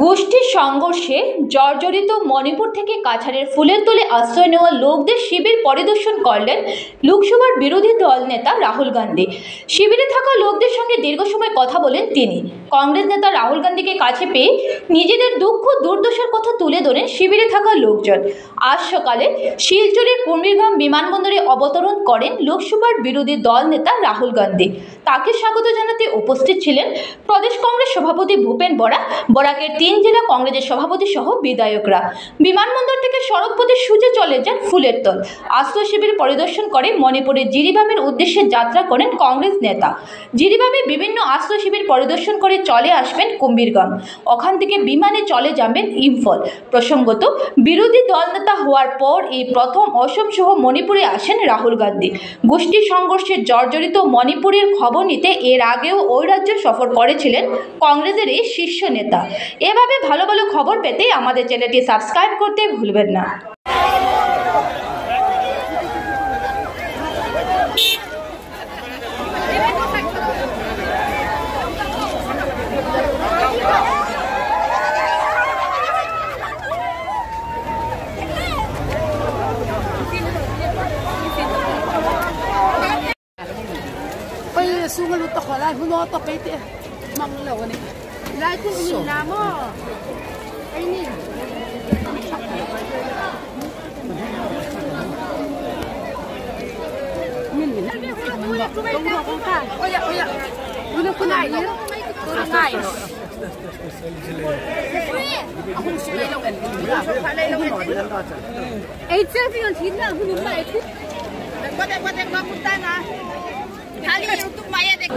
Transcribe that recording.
গোষ্ঠী সংঘর্ষে জর্জরিত মণিপুর থেকে কাছাড়ের ফুলের তোলে আশ্রয় নেওয়া লোকদের শিবির পরিদর্শন করলেন লোকসভার বিরোধী দল নেতা রাহুল গান্ধী। শিবিরে থাকা লোকদের সঙ্গে দীর্ঘ সময় কথা বলেন তিনি। কংগ্রেস নেতা রাহুল গান্ধীকে কাছে পেয়ে নিজেদের দুঃখ দুর্দশার কথা তুলে ধরেন শিবিরে থাকা লোকজন। আজ সকালে শিলচরের কুম্ভীরগ্রাম বিমানবন্দরে অবতরণ করেন লোকসভার বিরোধী দল নেতা রাহুল গান্ধী। তাকে স্বাগত জানাতে উপস্থিত ছিলেন প্রদেশ কংগ্রেস সভাপতি ভূপেন বরা, বরাকের 3 জেলা কংগ্রেসের সভাপতি সহ বিধায়করা। বিমানবন্দর থেকে সড়কপথে সোজা চলে যান ফুলের তোল। আশ্রয় শিবির পরিদর্শন করে মণিপুরের জিরিবামের উদ্দেশ্যে যাত্রা করেন কংগ্রেস নেতা। জিরিবামে বিভিন্ন আশ্রয় শিবির পরিদর্শন করে চলে আসবেন কুম্ভীরগ্রাম। ওখান থেকে বিমানে চলে যাবেন ইম্ফল। প্রসঙ্গত, বিরোধী দল নেতা হওয়ার পর এই প্রথম অসম সহ মণিপুরে আসেন রাহুল গান্ধী। গোষ্ঠী সংঘর্ষের জর্জরিত মণিপুরের খবর নিতে এর আগেও ওই রাজ্য সফর করেছিলেন কংগ্রেসের এই শীর্ষ নেতা। এভাবে ভালো ভালো খবর পেতে আমাদের চ্যানেলটি সাবস্ক্রাইব করতে ভুলবেন না। Sungai lu tak halal, huno tak pete, mang law ni. Lai tu ni lama, ini. Min. Oh ya, oh ya. Huno kunai ni. Kunai. Aku sungai law ni. Halal law ni. Eh, jadi yang tidak huno mai tu. Buat nak buta na. Kali untuk maya dek.